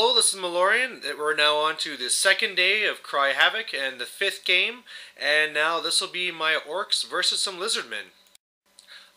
Hello, this is Malorian. We're now on to the second day of Cry Havoc and the 5th game, and now this will be my Orcs versus some Lizardmen.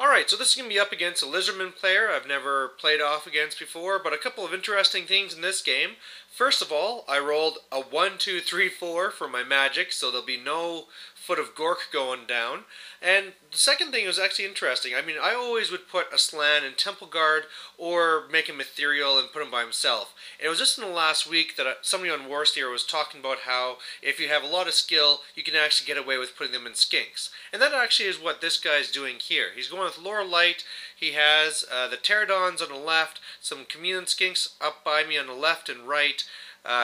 Alright, so this is going to be up against a Lizardman player I've never played off against before, but a couple of interesting things in this game. First of all, I rolled a 1, 2, 3, 4 for my magic, so there'll be no foot of Gork going down. And the second thing was actually interesting. I mean, I always would put a Slan in Temple Guard or make him ethereal and put him by himself. And it was just in the last week that somebody on Warsteer was talking about how if you have a lot of skill, you can actually get away with putting them in skinks. And that actually is what this guy's doing here. He's going with Laura Light. He has the Pterodons on the left, some chameleon skinks up by me on the left and right.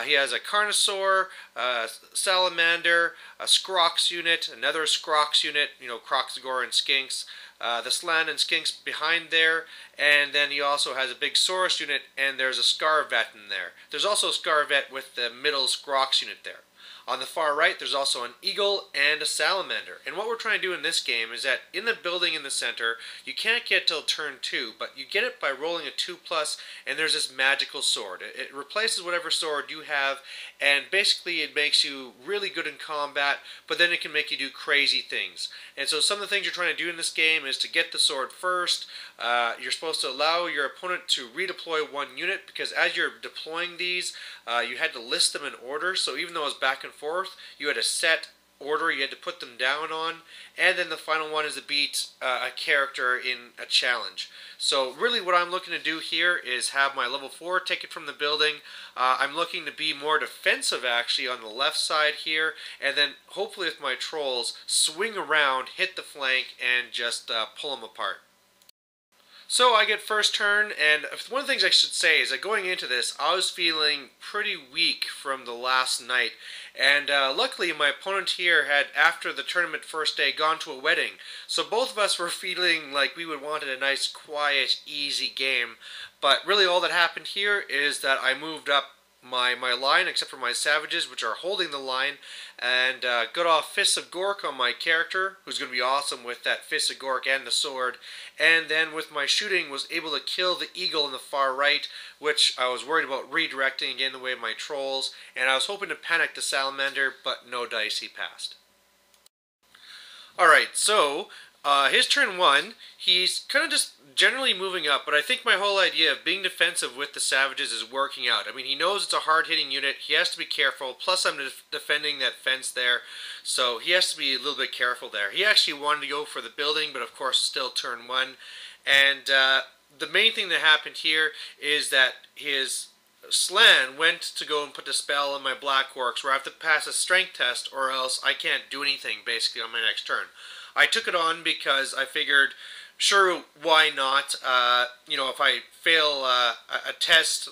He has a Carnosaur, a Salamander, a Scrox unit, another Scrox unit, you know, Croxagore and Skinks, the Slan and Skinks behind there, and then he also has a big Saurus unit, and there's a Scarvet in there. There's also a Scarvet with the middle Scrox unit there. On the far right, there's also an Eagle and a Salamander. And what we're trying to do in this game is that in the building in the center, you can't get till turn 2, but you get it by rolling a 2+, and there's this magical sword. It replaces whatever sword you have, and basically it makes you really good in combat, but then it can make you do crazy things. And so some of the things you're trying to do in this game is to get the sword first. You're supposed to allow your opponent to redeploy one unit, because as you're deploying these, you had to list them in order, so even though it was back and forth, you had a set order you had to put them down on, and then the final one is to beat a character in a challenge. So really what I'm looking to do here is have my level 4 take it from the building. I'm looking to be more defensive actually on the left side here, and then hopefully with my trolls swing around, hit the flank, and just pull them apart. So I get first turn, and one of the things I should say is that going into this, I was feeling pretty weak from the last night, and luckily my opponent here had, after the tournament first day, gone to a wedding, so both of us were feeling like we would wanted a nice, quiet, easy game, but really all that happened here is that I moved up my line, except for my savages, which are holding the line, and got off Fists of Gork on my character, who's going to be awesome with that Fists of Gork and the sword, and then with my shooting was able to kill the eagle in the far right, which I was worried about redirecting again the way of my trolls, and I was hoping to panic the salamander, but no dice, he passed. Alright, so his turn 1, he's kind of just generally moving up, but I think my whole idea of being defensive with the savages is working out. I mean, he knows it's a hard-hitting unit, he has to be careful, plus I'm defending that fence there, so he has to be a little bit careful there. He actually wanted to go for the building, but of course still turn 1, and the main thing that happened here is that his Slan went to go and put the spell on my Black Orcs, where I have to pass a strength test or else I can't do anything basically on my next turn. I took it on because I figured, sure, why not? You know, if I fail a test,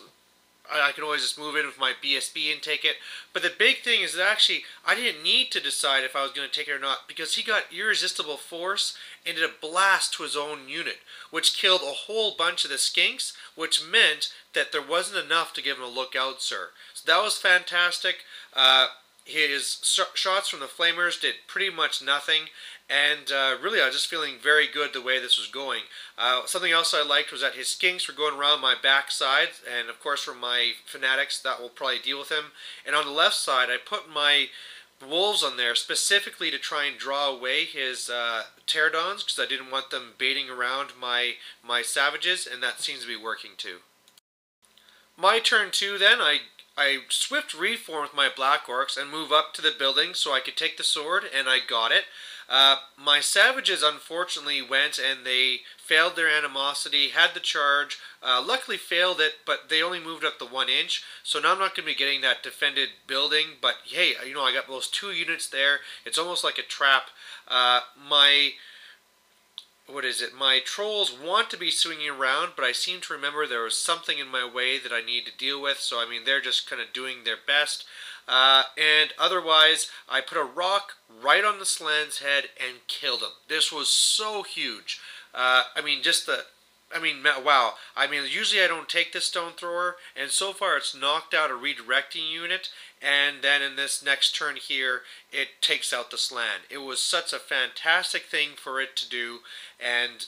I can always just move in with my BSB and take it. But the big thing is that actually I didn't need to decide if I was going to take it or not, because he got Irresistible Force and did a blast to his own unit, which killed a whole bunch of the skinks, which meant that there wasn't enough to give him a look out, sir. So that was fantastic. His shots from the flamers did pretty much nothing, and really I was just feeling very good the way this was going. Something else I liked was that his skinks were going around my backside, and of course for my fanatics that will probably deal with him. And on the left side I put my wolves on there specifically to try and draw away his pterodons, because I didn't want them baiting around my savages, and that seems to be working too. My turn 2 then, I swift reform with my Black Orcs and move up to the building so I could take the sword, and I got it. My savages unfortunately went and they failed their animosity, had the charge, luckily failed it, but they only moved up the 1 inch, so now I'm not going to be getting that defended building, but hey, you know, I got those 2 units there. It's almost like a trap. My trolls want to be swinging around, but I seem to remember there was something in my way that I need to deal with, so I mean, they're just kind of doing their best. And otherwise, I put a rock right on the Slan's head and killed him. This was so huge. Wow. I mean, usually I don't take this stone thrower, and so far it's knocked out a redirecting unit, and then in this next turn here, it takes out the Slan. It was such a fantastic thing for it to do, and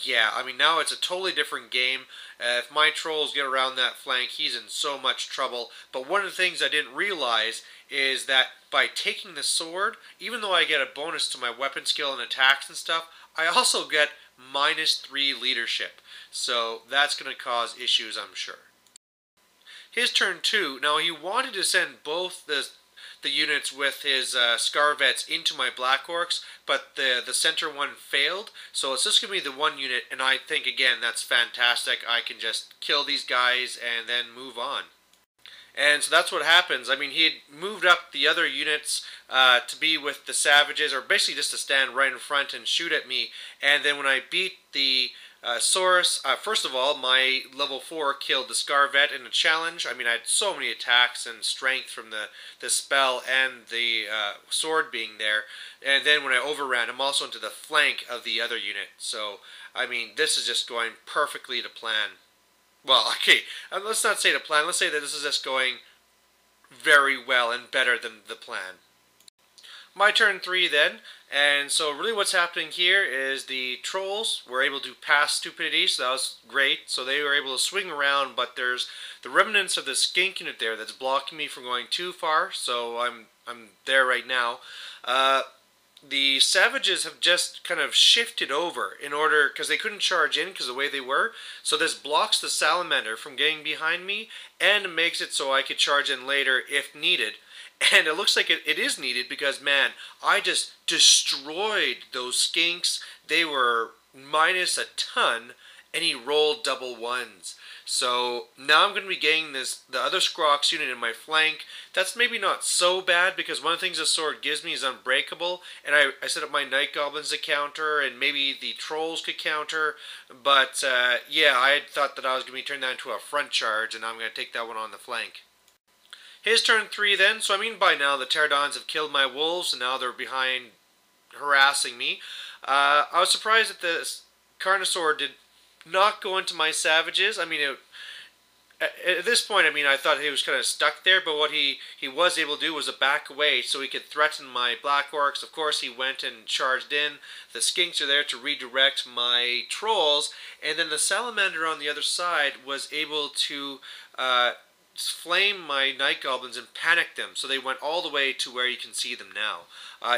Yeah, I mean, now it's a totally different game. If my trolls get around that flank, he's in so much trouble. But one of the things I didn't realize is that by taking the sword, even though I get a bonus to my weapon skill and attacks and stuff, I also get -3 leadership. So that's going to cause issues, I'm sure. His turn 2. Now, he wanted to send both the units with his Scarvets into my Black Orcs, but the center one failed. So it's just going to be the one unit, and I think, again, that's fantastic. I can just kill these guys and then move on. And so that's what happens. I mean, he had moved up the other units to be with the Savages, or basically just to stand right in front and shoot at me. And then when I beat the Saurus, first of all, my level 4 killed the Scarvet in a challenge. I mean, I had so many attacks and strength from the spell and the sword being there. And then when I overran, I'm also into the flank of the other unit. So, I mean, this is just going perfectly to plan. Well, okay, let's not say to plan. Let's say that this is just going very well and better than the plan. My turn 3 then, and so really what's happening here is the trolls were able to pass stupidity, so that was great. So they were able to swing around, but there's the remnants of the skink unit there that's blocking me from going too far, so I'm there right now. The Savages have just kind of shifted over in order, because they couldn't charge in because of the way they were. So this blocks the Salamander from getting behind me and makes it so I could charge in later if needed. And it looks like it is needed because, man, I just destroyed those skinks. They were minus a ton, and he rolled double ones. So now I'm going to be getting the other Scrox unit in my flank. That's maybe not so bad because one of the things the sword gives me is unbreakable. And I set up my Night Goblins to counter, and maybe the Trolls could counter. But yeah, I had thought that I was going to be turning that into a front charge, and I'm going to take that one on the flank. His turn 3 then, so I mean by now the Pterodons have killed my wolves and now they're behind harassing me. I was surprised that the Carnosaur did not go into my Savages. I mean, at this point, I mean, I thought he was kind of stuck there, but what he was able to do was to back away so he could threaten my Black Orcs. Of course, he went and charged in. The Skinks are there to redirect my Trolls, and then the Salamander on the other side was able to flame my Night Goblins and panic them, so they went all the way to where you can see them now.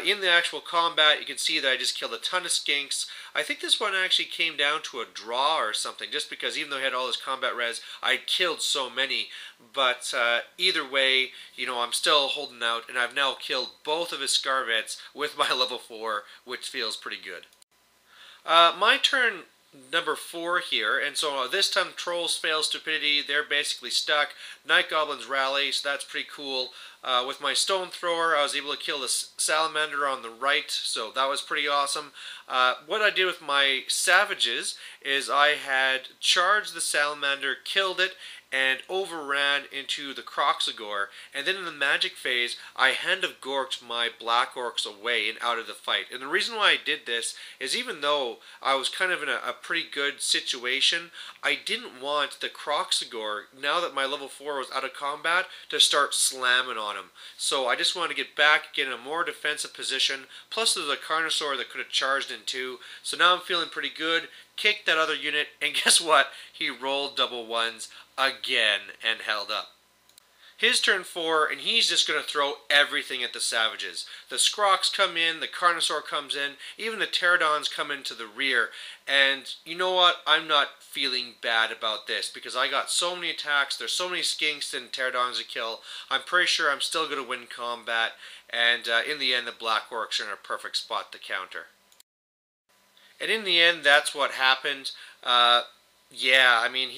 In the actual combat, you can see that I just killed a ton of skinks. I think this one actually came down to a draw or something, just because even though I had all this combat res, I killed so many. But either way, you know, I'm still holding out, and I've now killed both of his Scarvets with my level 4, which feels pretty good. My turn number 4 here, and so this time Trolls fail stupidity. They're basically stuck. Night Goblins rally, so that's pretty cool. With my Stone Thrower, I was able to kill the Salamander on the right, so that was pretty awesome. What I did with my Savages is I had charged the Salamander, killed it, and overran into the Croxagore, and then in the magic phase, I Hand of Gorked my Black Orcs away and out of the fight. And the reason why I did this is even though I was kind of in a pretty good situation, I didn't want the Croxagore, now that my level 4 was out of combat, to start slamming on him. So I just wanted to get back, get in a more defensive position, plus there's a Carnosaur that could have charged in too, so now I'm feeling pretty good. Kicked that other unit, and guess what? He rolled double ones again and held up. His turn 4, and he's just going to throw everything at the Savages. The Scrox come in, the Carnosaur comes in, even the Pterodons come into the rear. And you know what? I'm not feeling bad about this because I got so many attacks, there's so many Skinks and Pterodons to kill. I'm pretty sure I'm still going to win combat, and in the end the Black Orcs are in a perfect spot to counter. And in the end, that's what happened. Yeah, I mean,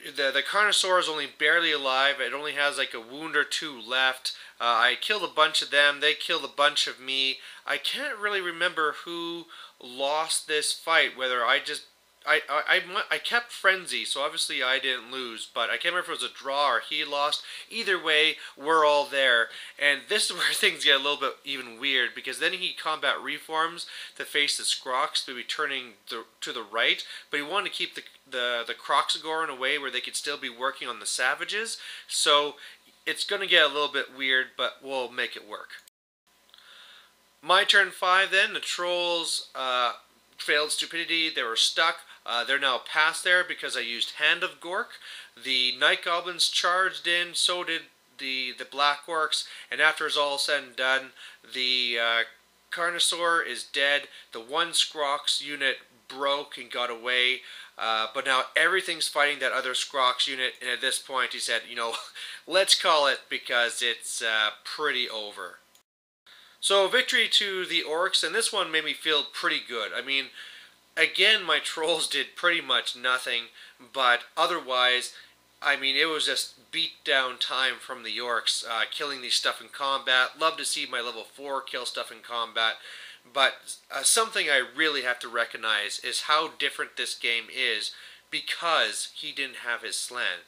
the Carnosaur is only barely alive. It only has like a wound or 2 left. I killed a bunch of them. They killed a bunch of me. I can't really remember who lost this fight, whether I kept Frenzy, so obviously I didn't lose, but I can't remember if it was a draw or he lost. Either way, we're all there, and this is where things get a little bit even weird, because then he combat reforms to face the Scrox to be turning to the right, but he wanted to keep the Croxagore in a way where they could still be working on the Savages, so it's going to get a little bit weird, but we'll make it work. My turn 5 then, the Trolls failed stupidity. They were stuck. They're now past there because I used Hand of Gork. The Night Goblins charged in, so did the Black Orcs, and after it's all said and done, the Carnosaur is dead. The one Scrox unit broke and got away. But now everything's fighting that other Scrox unit, and at this point he said, let's call it because it's pretty over. So victory to the Orcs, and this one made me feel pretty good. I mean, again, my trolls did pretty much nothing, but otherwise, I mean, it was just beat down time from the Orcs, killing these stuff in combat. Love to see my level 4 kill stuff in combat. But something I really have to recognize is how different this game is because he didn't have his slant.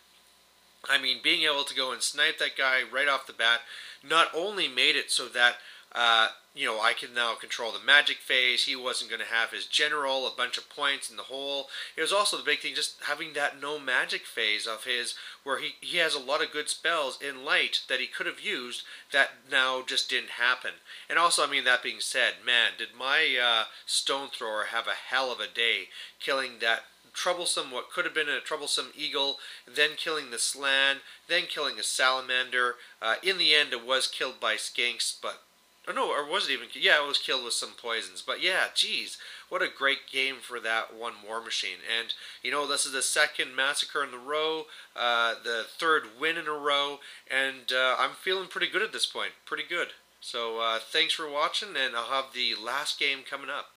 I mean, being able to go and snipe that guy right off the bat not only made it so that I can now control the magic phase. He wasn't going to have his general, a bunch of points in the hole. It was also the big thing, just having that no magic phase of his, where he has a lot of good spells in light that he could have used that now just didn't happen. And also, I mean, that being said, man, did my stone thrower have a hell of a day killing that troublesome, what could have been a troublesome eagle, then killing the slan, then killing a salamander. In the end, it was killed by skinks, but or was it even? Yeah, it was killed with some poisons. But yeah, geez, what a great game for that one War Machine. And, this is the second massacre in a row, the third win in a row, and I'm feeling pretty good at this point. Pretty good. So thanks for watching, and I'll have the last game coming up.